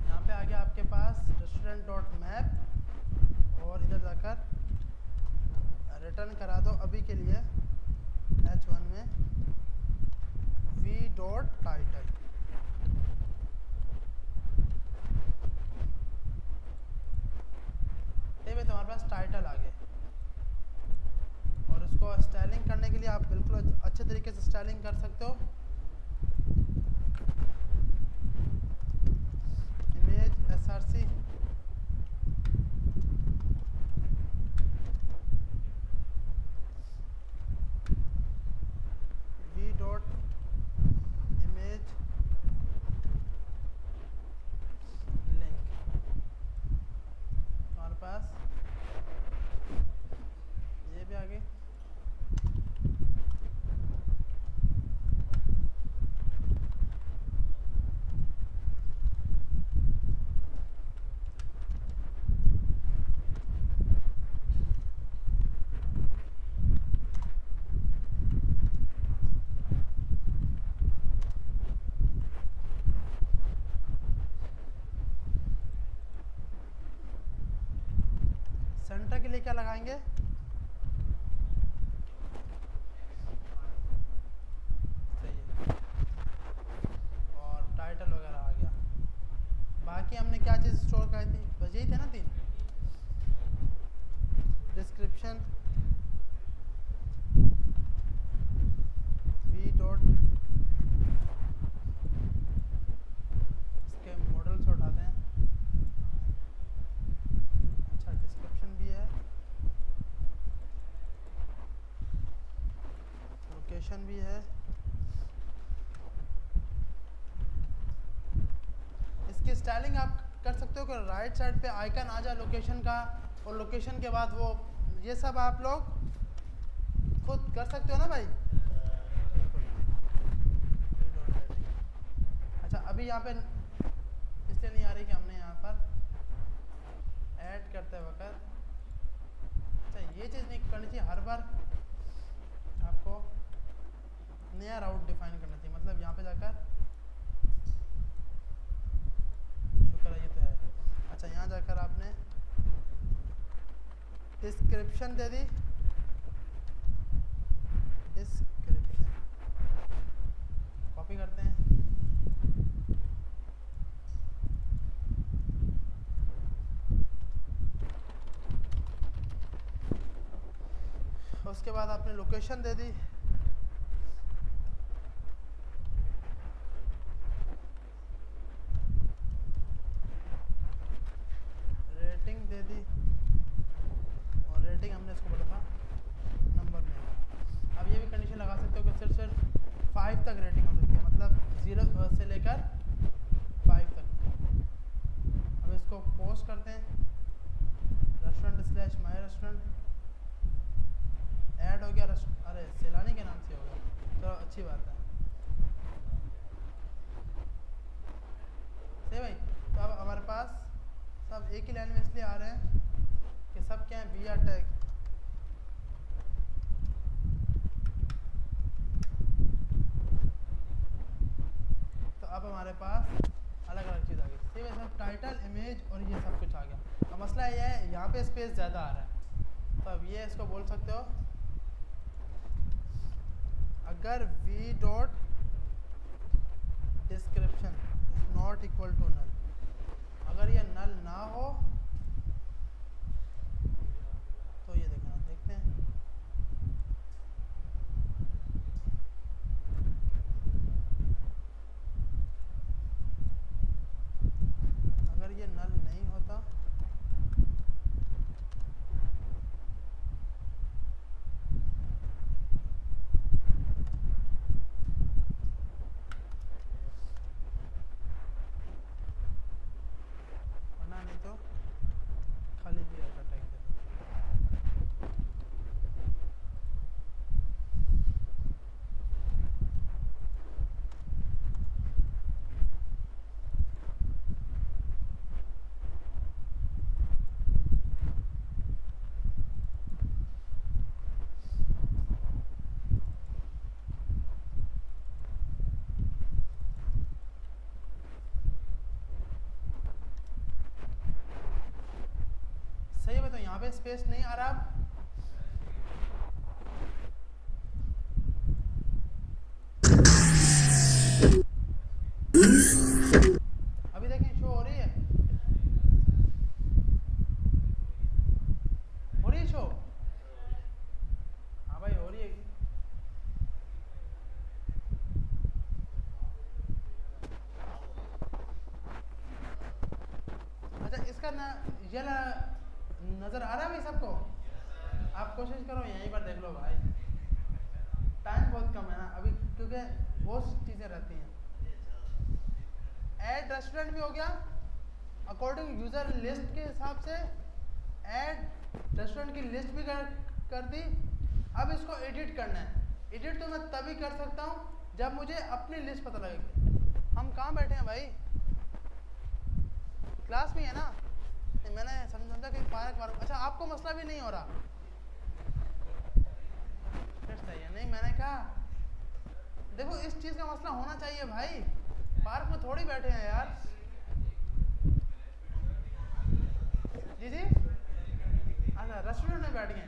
यहाँ पे आ गया आपके पास रेस्टोरेंट डॉट मैप और इधर जाकर रिटर्न करा दो अभी के लिए h1 में v डॉट टाइटल। ठीक है, तो हमारे पास टाइटल आ गए। और उसको स्टाइलिंग करने के लिए आप बिल्कुल अच्छे तरीके से स्टाइलिंग कर सकते हो। Image src v dot image link. हमारे पास सेंटर के लिए क्या लगाएंगे? सही है। और टाइटल वगैरह आ गया। बाकी हमने क्या चीज़ स्टोर कराई थी? बस यही थे ना 3। डिस्क्रिप्शन, वी डॉट, इसके मॉडल्स उठाते हैं। अच्छा, डिस्क्रिप्शन भी है, लोकेशन भी है। इसकी स्टाइलिंग आप कर सकते हो कि राइट साइड पे आइकन आ जाए लोकेशन का, और लोकेशन के बाद वो, ये सब आप लोग खुद कर सकते हो ना भाई। अच्छा, अभी यहाँ पे इसलिए नहीं आ रही कि हमने यहाँ पर ऐड करते वक्त, अच्छा ये चीज़ नहीं करनी चाहिए, हर बार आपको नया राउट डिफाइन करना चाहिए। मतलब यहाँ पे जाकर, शुक्र है ये तो है। अच्छा, यहाँ जाकर आपने डिस्क्रिप्शन दे दी, डिस्क्रिप्शन कॉपी करते हैं, उसके बाद आपने लोकेशन दे दी, रेटिंग दे दी, और रेटिंग हमने इसको बोला था नंबर में। अब ये भी कंडीशन लगा सकते हो कि सिर्फ 5 तक रेटिंग हो सकती है, मतलब 0 से लेकर 5 तक। अब इसको पोस्ट करते हैं, रेस्टोरेंट/माई रेस्टोरेंट, ऐड हो गया। अरे सैलानी के नाम से हो गया, तो अच्छी बात है। सही भाई। तो अब हमारे पास सब एक ही लाइन में इसलिए आ रहे हैं कि सब क्या है, वी आर टैग। तो अब हमारे पास अलग अलग चीज़ आ गई। सही भाई, सब टाइटल, इमेज और ये सब कुछ आ गया। अब मसला ये है, यहाँ पे स्पेस ज़्यादा आ रहा है, तो अब ये इसको बोल सकते हो, अगर v dot description is not equal to null, अगर ये नल ना हो तो ये देखना, देखते हैं। अगर ये नल नहीं होता नहीं तो खाली भी का टैग दे दो। सही है, तो यहाँ पे स्पेस नहीं आ रहा। अभी देखें, शो हो रही है, हो रही है शो? हाँ भाई हो रही है। अच्छा, इसका ना ये नज़र आ रहा है भाई सबको? आप कोशिश करो यहीं पर देख लो भाई, टाइम बहुत कम है ना अभी, क्योंकि बहुत चीज़ें रहती हैं। ऐड रेस्टोरेंट भी हो गया अकॉर्डिंग यूज़र लिस्ट के हिसाब से, ऐड रेस्टोरेंट की लिस्ट भी कर दी। अब इसको एडिट करना है। एडिट तो मैं तभी कर सकता हूँ जब मुझे अपनी लिस्ट पता लगेगी। हम कहाँ बैठे हैं भाई? क्लास में है ना? मैंने समझा कि पार्क वार्क, अच्छा आपको मसला भी नहीं हो रहा, फिर सही है। नहीं मैंने कहा देखो इस चीज़ का मसला होना चाहिए भाई, पार्क में थोड़ी बैठे हैं यार। जी जी, अच्छा अच्छा रेस्टोरेंट में बैठ गए,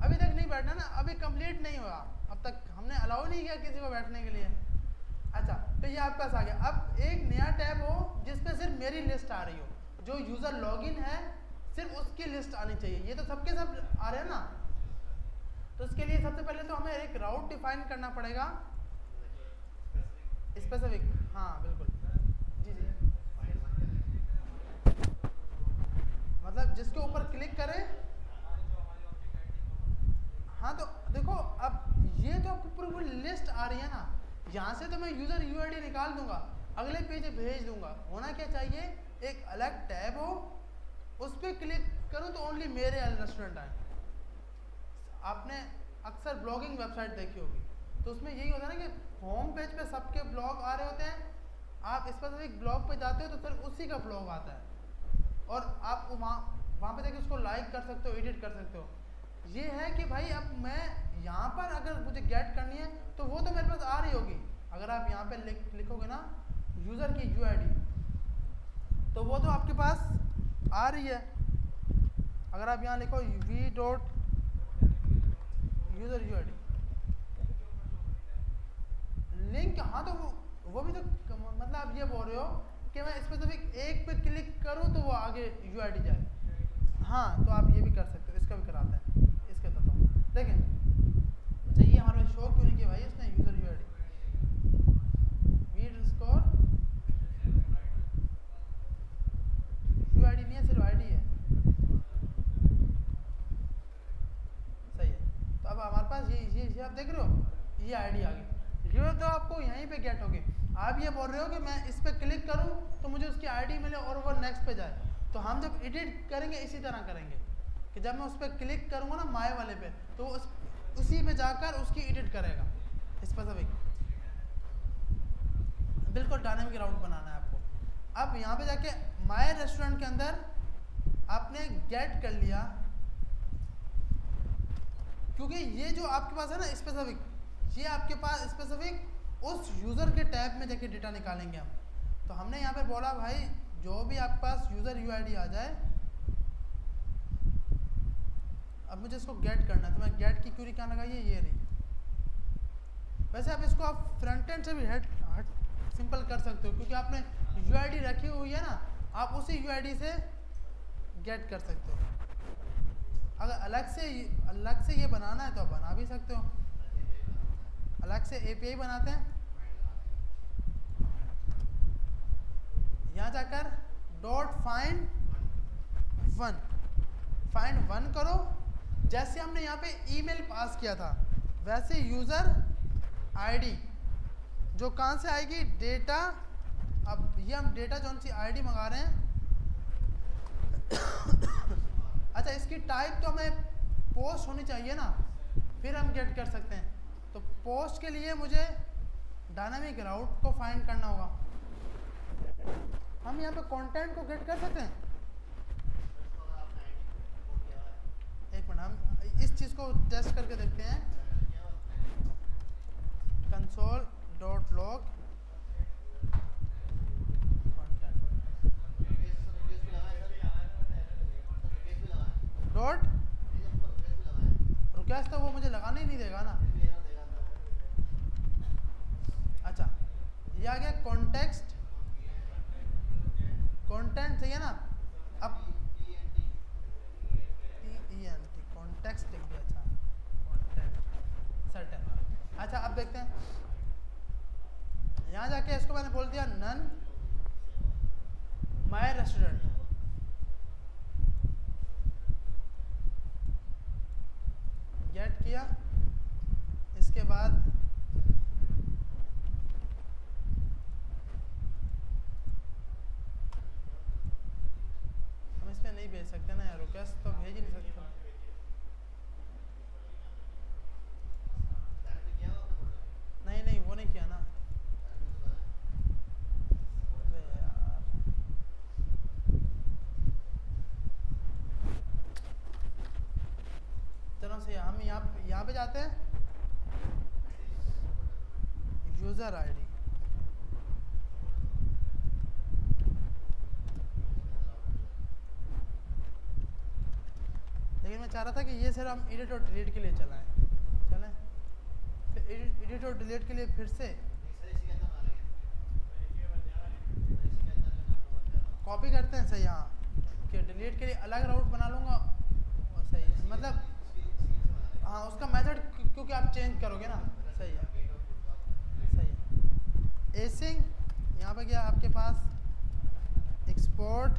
अभी तक नहीं बैठना ना, अभी कंप्लीट नहीं हुआ, अब तक हमने अलाउ नहीं किया किसी को बैठने के लिए। अच्छा तो ये आपके पास आ गया। अब एक नया टैब हो जिसपे सिर्फ मेरी लिस्ट आ रही हो, जो यूज़र लॉगिन है सिर्फ उसकी लिस्ट आनी चाहिए। ये तो सबके सब आ रहे हैं ना, तो इसके लिए सबसे पहले तो हमें एक राउट डिफाइन करना पड़ेगा स्पेसिफिक। हाँ बिल्कुल, जी जी, मतलब जिसके ऊपर क्लिक करें। हाँ तो देखो अब ये तो आपकी पूरी पूरी लिस्ट आ रही है ना, यहाँ से तो मैं यूज़र यूआईडी निकाल दूंगा, अगले पेज भेज दूंगा। होना क्या चाहिए, एक अलग टैब हो, उस पर क्लिक करूँ तो ओनली मेरे रेस्टोरेंट आए। आपने अक्सर ब्लॉगिंग वेबसाइट देखी होगी, तो उसमें यही होता है ना कि होम पेज पे सबके ब्लॉग आ रहे होते हैं, आप स्पेसिफिक ब्लॉग पे जाते हो तो सिर्फ उसी का ब्लॉग आता है, और आप वहाँ पे जाके उसको लाइक कर सकते हो, एडिट कर सकते हो। ये है कि भाई अब मैं यहाँ पर अगर मुझे गेट करनी है तो वो तो मेरे पास आ रही होगी। अगर आप यहाँ पे लिखोगे ना यूज़र की यूआईडी, तो वो तो आपके पास आ रही है। अगर आप यहाँ लिखो V dot user UID link, हाँ तो वो भी तो मतलब आप ये बोल रहे हो कि मैं स्पेसिफिक एक पे क्लिक करूँ तो वो आगे यूआईडी जाए। हाँ तो आप ये भी कर सकते हो, इसका भी कराते हैं, इसके बताता हूँ। देखें चाहिए हमारे शो क्यों नहीं किया भाई इसने user UID, weed score UID नहीं है, सिर्फ आईडी है। सही है, तो अब हमारे पास ये आप देख रहे हो, ये आईडी आ गई। ये तो आपको यहीं पे गेट होगी। आप ये बोल रहे हो कि मैं इस पर क्लिक करूं तो मुझे उसकी आईडी मिले और वो नेक्स्ट पे जाए, तो हम जब एडिट करेंगे इसी तरह करेंगे कि जब मैं उस पर क्लिक करूंगा ना माय वाले पे, तो उसी पे जाकर उसकी एडिट करेगा स्पेसिफिक। बिल्कुल डायनामिक राउट बनाना है आपको। अब यहाँ पे जाके माय रेस्टोरेंट के अंदर आपने गेट कर लिया, क्योंकि ये जो आपके पास है ना स्पेसिफिक, ये आपके पास स्पेसिफिक उस यूज़र के टैब में जाके डेटा निकालेंगे हम। तो हमने यहाँ पे बोला भाई जो भी आपके पास यूज़र यूआईडी आ जाए, अब मुझे इसको गेट करना है, तो मैं गेट की क्यूरी क्या लगाई है, ये रही। वैसे आप इसको आप फ्रंट एंड से भी हट सिंपल कर सकते हो, क्योंकि आपने यूआईडी रखी हुई है ना, आप उसी यूआईडी से गेट कर सकते हो। अगर अलग से ये बनाना है तो आप बना भी सकते हो, अलग से एपीआई बनाते हैं। यहाँ जाकर डॉट फाइंड वन करो, जैसे हमने यहाँ पे ईमेल पास किया था वैसे यूज़र आईडी जो कहाँ से आएगी, डेटा। अब ये हम डेटा जो सी आईडी मंगा रहे हैं अच्छा इसकी टाइप तो हमें पोस्ट होनी चाहिए ना, फिर हम गेट कर सकते हैं। तो पोस्ट के लिए मुझे डायनामिक राउट को फाइंड करना होगा। हम यहाँ पे कंटेंट को गेट कर सकते हैं। एक मिनट, हम इस चीज़ को टेस्ट करके देखते हैं। console.log डॉट रिक्वेस्ट, तो वो मुझे लगाने ही नहीं देगा ना। अच्छा ये आ गया कॉन्टेक्स्ट, कंटेंट चाहिए ना। अब कॉन्टेक्स्ट लिख दिया, अच्छा कंटेंट सर्टेन। अच्छा अब देखते हैं, यहाँ जाके इसको मैंने बोल दिया नन माय रेस्टोरेंट। गेट किया, इसके बाद हम इस पर नहीं भेज सकते ना यार, रिक्वेस्ट तो भेज ही नहीं सकते। नहीं वो नहीं किया ना यार। चलो सही, हम यहाँ पे जाते हैं, यूज़र आईडी। लेकिन अभी मैं चाह रहा था कि ये सिर्फ हम एडिट और डिलीट के लिए चलाएं, चलें फिर एडिट और डिलीट के लिए फिर से कॉपी करते हैं सही। हाँ कि डिलीट के लिए अलग राउट बना लूँगा और सही मतलब हाँ उसका मेथड क्योंकि आप चेंज करोगे ना। सही है सही है। एसिंग यहाँ पे क्या आपके पास एक्सपोर्ट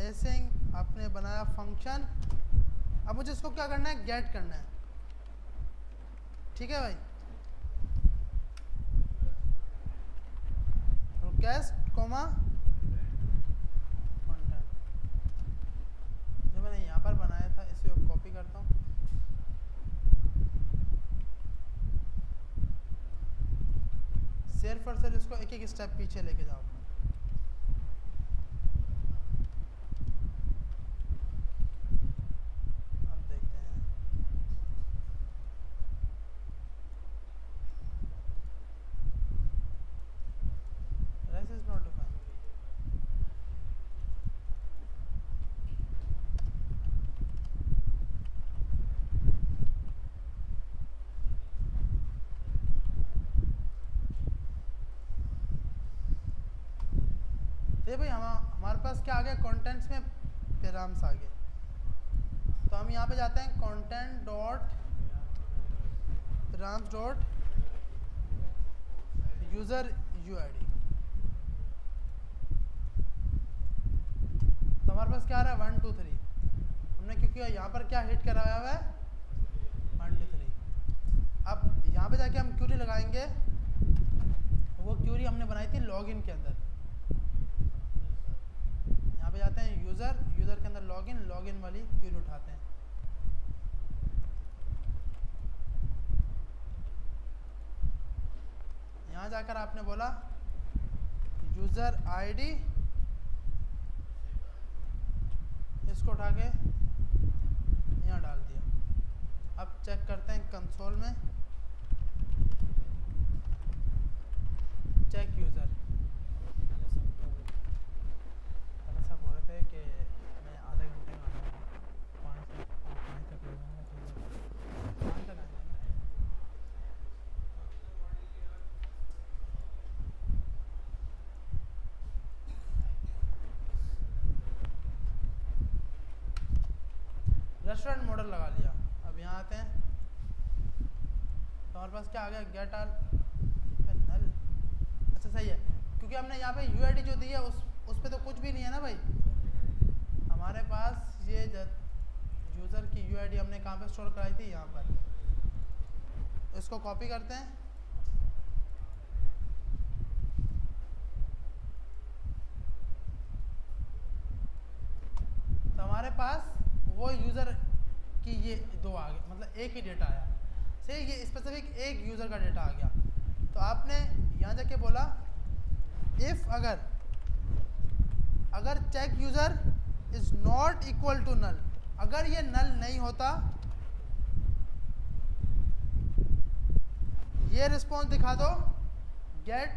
एसिंग आपने बनाया फंक्शन। अब मुझे इसको क्या करना है, गेट करना है। ठीक है भाई, रिक्वेस्ट कोमा कंटेंट जो मैंने यहाँ पर बनाया था इसे कॉपी करता हूँ। शेयर फॉर सेल इसको एक एक स्टेप पीछे लेके जाओ। अब देखते हैं रेस इज नॉट डिफाइंड। ये भाई हमारे पास क्या आ गया, कंटेंट्स में पैराम्स आ गए। तो हम यहाँ पे जाते हैं content dot params dot user UID. तो हमारे पास क्या आ रहा है 1 2 3। हमने क्योंकि यहाँ पर क्या हिट कराया हुआ है 1 2 3। अब यहाँ पे जाके हम क्यूरी लगाएंगे, वो क्यूरी हमने बनाई थी लॉगिन के अंदर। यहाँ पे जाते हैं यूज़र के अंदर लॉगिन वाली क्यूरी उठाते हैं। यहाँ जाकर आपने बोला यूज़र आईडी, इसको उठा के यहाँ डाल दिया। अब चेक करते हैं कंसोल में, चेक यूज़र। पहले सब बोल रहे थे कि मैं आधे घंटे में आऊँगा, 5 तक लगेगा तो 5 तक आएंगे। रेस्टोरेंट मॉडल लगा लिया। अब यहाँ आते हैं तो हमारे पास क्या आ गया, गेट ऑल नल। अच्छा सही है, क्योंकि हमने यहाँ पे यूआईडी जो दी है उस पे तो कुछ भी नहीं है ना भाई। हमारे पास ये यूज़र की यूआईडी हमने कहाँ पे स्टोर कराई थी, यहाँ पर। इसको कॉपी करते हैं, तो हमारे पास वो यूज़र की ये 2 आ गए, मतलब एक ही डेटा आया। से ये स्पेसिफिक एक यूज़र का डेटा आ गया। तो आपने यहाँ जाके बोला इफ़ अगर check user is not equal to null, अगर ये नल नहीं होता, ये रिस्पॉन्स दिखा दो गेट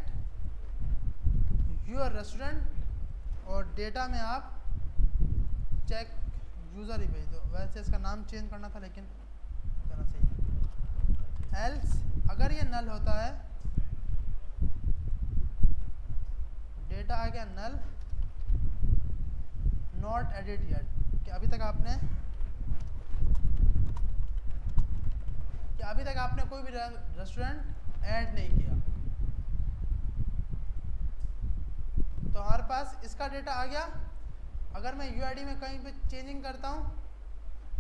यूर रेस्टोरेंट और डेटा में आप चेक यूज़र ही भेज दो। वैसे इसका नाम चेंज करना था लेकिन करना चाहिए। एल्स अगर ये नल होता है, डेटा आ गया नल, नॉट एडिड येट, कि अभी तक आपने कोई भी रेस्टोरेंट ऐड नहीं किया। तो हमारे पास इसका डेटा आ गया। अगर मैं यूआईडी में कहीं पे चेंजिंग करता हूँ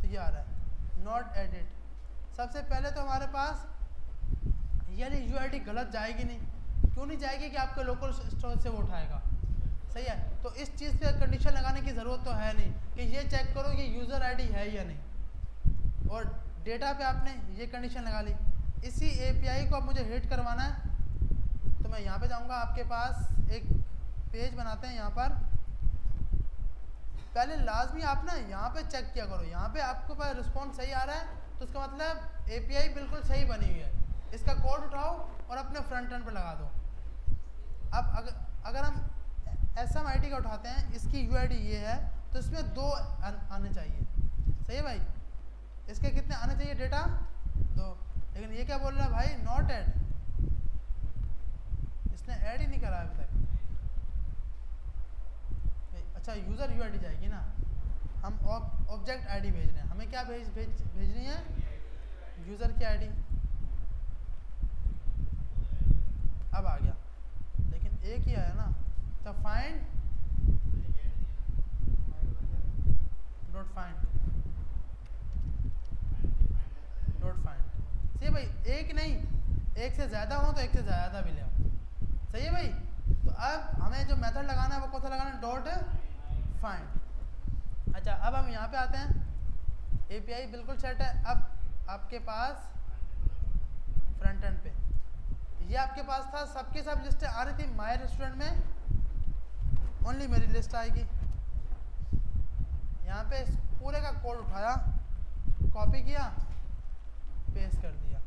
तो ये आ रहा है नॉट एडिड। सबसे पहले तो हमारे पास यानी यूआईडी गलत जाएगी नहीं। क्यों नहीं जाएगी कि आपके लोकल स्टोर से वो उठाएगा। सही है, तो इस चीज़ पे कंडीशन लगाने की ज़रूरत तो है नहीं कि ये चेक करो ये यूज़र आईडी है या नहीं, और डेटा पे आपने ये कंडीशन लगा ली। इसी एपीआई को अब मुझे हिट करवाना है, तो मैं यहाँ पे जाऊँगा। आपके पास एक पेज बनाते हैं यहाँ पर। पहले लाजमी आप ना यहाँ पे चेक किया करो, यहाँ पे आपके पास रिस्पॉन्स सही आ रहा है तो उसका मतलब एपीआई बिल्कुल सही बनी हुई है। इसका कोड उठाओ और अपने फ्रंट एंड पे लगा दो। अब अगर हम SMIT का उठाते हैं, इसकी यूआईडी ये है, तो इसमें 2 आने चाहिए। सही है भाई, इसके कितने आने चाहिए डेटा? 2। लेकिन ये क्या बोल रहा है भाई, नॉट ऐड, इसने ऐड ही नहीं करा अभी तक। अच्छा यूज़र यूआईडी जाएगी ना, हम ऑब्जेक्ट आईडी भेज रहे हैं, हमें क्या भेजनी है, यूज़र की आईडी। अब आ गया, लेकिन एक ही आया ना। तो फाइंड डॉट फाइंड सही है भाई, एक नहीं, एक से ज़्यादा हो तो एक से ज़्यादा भी ले आओ। सही है भाई। तो अब हमें जो मेथड लगाना है वो कौन सा लगाना है, डॉट फाइंड। अच्छा अब हम यहाँ पे आते हैं, एपीआई बिल्कुल सेट है। अब आपके पास फ्रंट एंड पे ये आपके पास था, सबकी सब लिस्टें आ रही थी माय रेस्टोरेंट में, ओनली मेरी लिस्ट आएगी। यहाँ पे इस पूरे का कोड उठाया, कॉपी किया, पेस्ट कर दिया,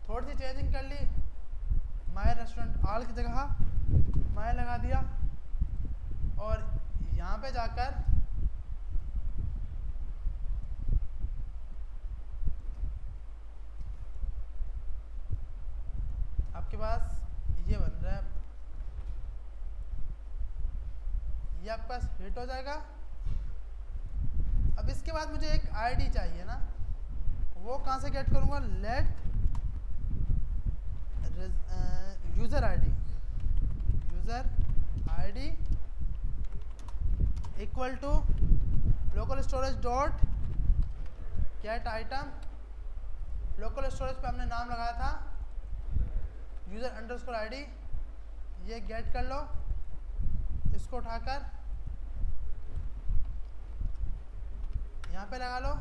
थोड़ी सी चेंजिंग कर ली, माय रेस्टोरेंट आल की जगह माय लगा दिया, और यहाँ पे जाकर आपके पास ये बन रहा है, ये आपके पास हिट हो जाएगा। अब इसके बाद मुझे एक आईडी चाहिए ना, वो कहाँ से गेट करूँगा, let user ID equal to local storage dot get item. Local storage पे हमने नाम लगाया था यूज़र अंडरस्कोर आईडी, ये गेट कर लो, इसको उठाकर यहाँ पे लगा लो।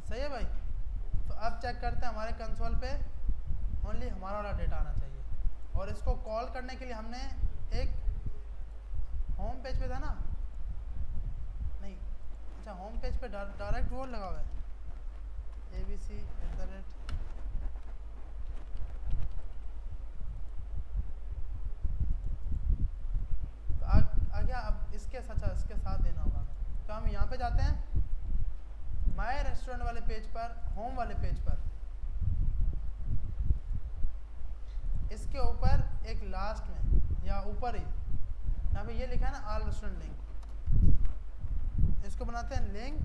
सही है भाई। तो अब चेक करते हैं हमारे कंसोल पे ओनली हमारा वाला डेटा आना चाहिए, और इसको कॉल करने के लिए हमने एक होम पेज पे था ना, नहीं अच्छा होम पेज पे डायरेक्ट वो लगा हुआ है abc@। तो आ गया। अब इसके साथ देना होगा हमें, तो हम यहाँ पे जाते हैं माय रेस्टोरेंट वाले पेज पर, होम वाले पेज पर, इसके ऊपर एक लास्ट में या ऊपर ही यहाँ पे ये लिखा है ना ऑल रेस्टोरेंट लिंक, इसको बनाते हैं लिंक।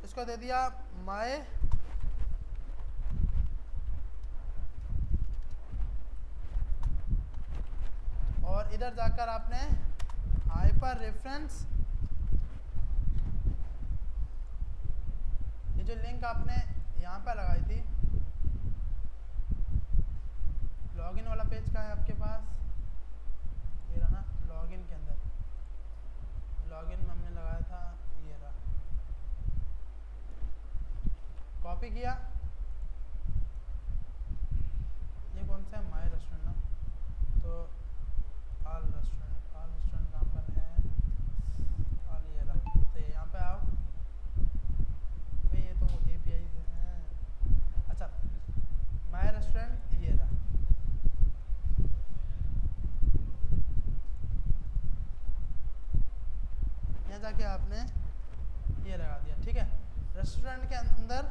इसको दे दिया माय और इधर जाकर आपने हाइपर रेफरेंस, ये जो लिंक आपने यहाँ पर लगाई थी, लॉगिन वाला पेज का है आपके पास, ये रहा ना लॉगिन के अंदर, लॉगिन में हमने लगाया था, ये रहा, कॉपी किया, ये कौन सा है, माय रेस्टोरेंट ना, तो ऑल रेस्टोरेंट कहाँ पर है, ऑल ये रहा। तो यहाँ पे आओ भाई, ये तो एपीआई से है। अच्छा माय रेस्टोरेंट ये रहा, यहाँ जाके आपने ये लगा दिया। ठीक है, रेस्टोरेंट के अंदर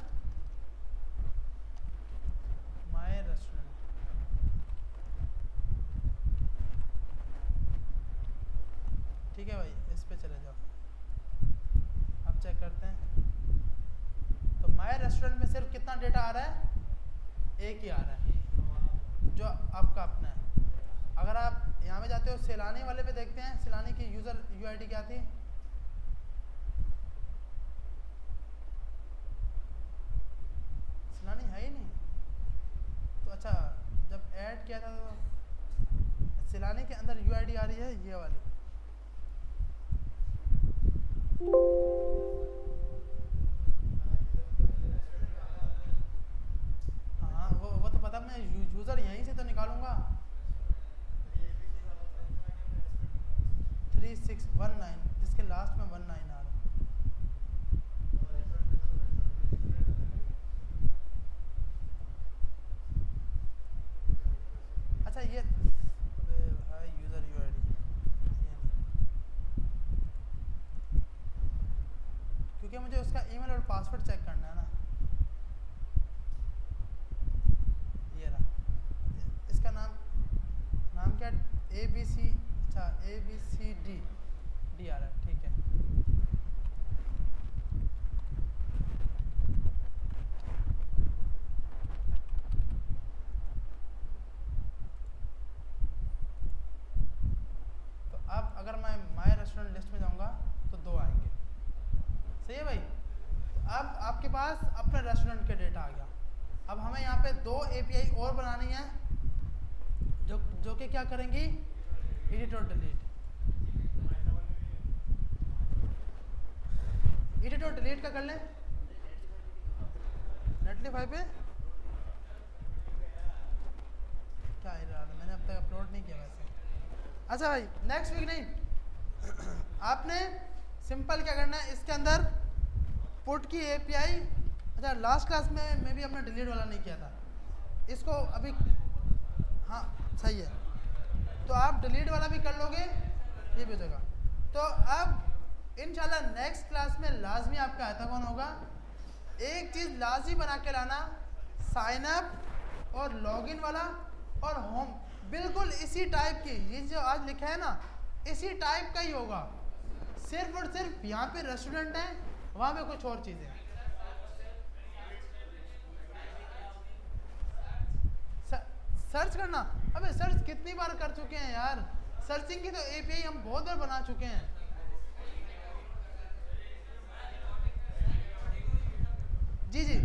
माय रेस्टोरेंट, ठीक है भाई, इस पे चले जाओ। अब चेक करते हैं, तो माय रेस्टोरेंट में सिर्फ कितना डेटा आ रहा है, एक ही आ रहा है जो आपका अपना है। अगर आप यहाँ पे जाते हो सैलानी वाले पे देखते हैं, सैलानी की यूज़र यूआईडी क्या थी, सैलानी है ही नहीं। तो अच्छा जब ऐड किया था तो सैलानी के अंदर यूआईडी आ रही है ये वाली, हाँ वो तो पता, मैं यूज़र यहीं से तो निकालूंगा। 3619 जिसके लास्ट में 19 आ रहा है। क्योंकि मुझे उसका ईमेल और पासवर्ड चेक करना है ना। ये रहा, इसका नाम क्या, ABC, अच्छा ABCD डी आ रहा है, ठीक है। तो अब अगर मैं माय रेस्टोरेंट लिस्ट में जाऊंगा तो 2 आएंगे, सही है भाई। तो अब आपके पास अपने रेस्टोरेंट का डेटा आ गया। अब हमें यहाँ पे 2 API और बनानी है जो कि क्या करेंगी, एडिट और डिलीट। एडिट और डिलीट का कर लें नेटलिफाई पे। क्या एरर, मैंने अब तक अपलोड नहीं किया वैसे। अच्छा भाई नेक्स्ट वीक नहीं आपने सिंपल क्या करना है, इसके अंदर पुट की API, अच्छा लास्ट क्लास में भी हमने डिलीट वाला नहीं किया था, इसको अभी, हाँ सही है, तो आप डिलीट वाला भी कर लोगे, ये भी हो जाएगा। तो अब इंशाल्लाह नेक्स्ट क्लास में लाजमी आपका हैकाथॉन होगा। एक चीज़ लाजमी बना के लाना, साइन अप और लॉगिन वाला और होम, बिल्कुल इसी टाइप की, ये जो आज लिखा है ना इसी टाइप का ही होगा, सिर्फ और सिर्फ यहाँ पे रेस्टोरेंट है, वहाँ पे कुछ और चीज़ें। सर्च करना, अबे सर्च कितनी बार कर चुके हैं यार, सर्चिंग की तो API हम बहुत बार बना चुके हैं। जी जी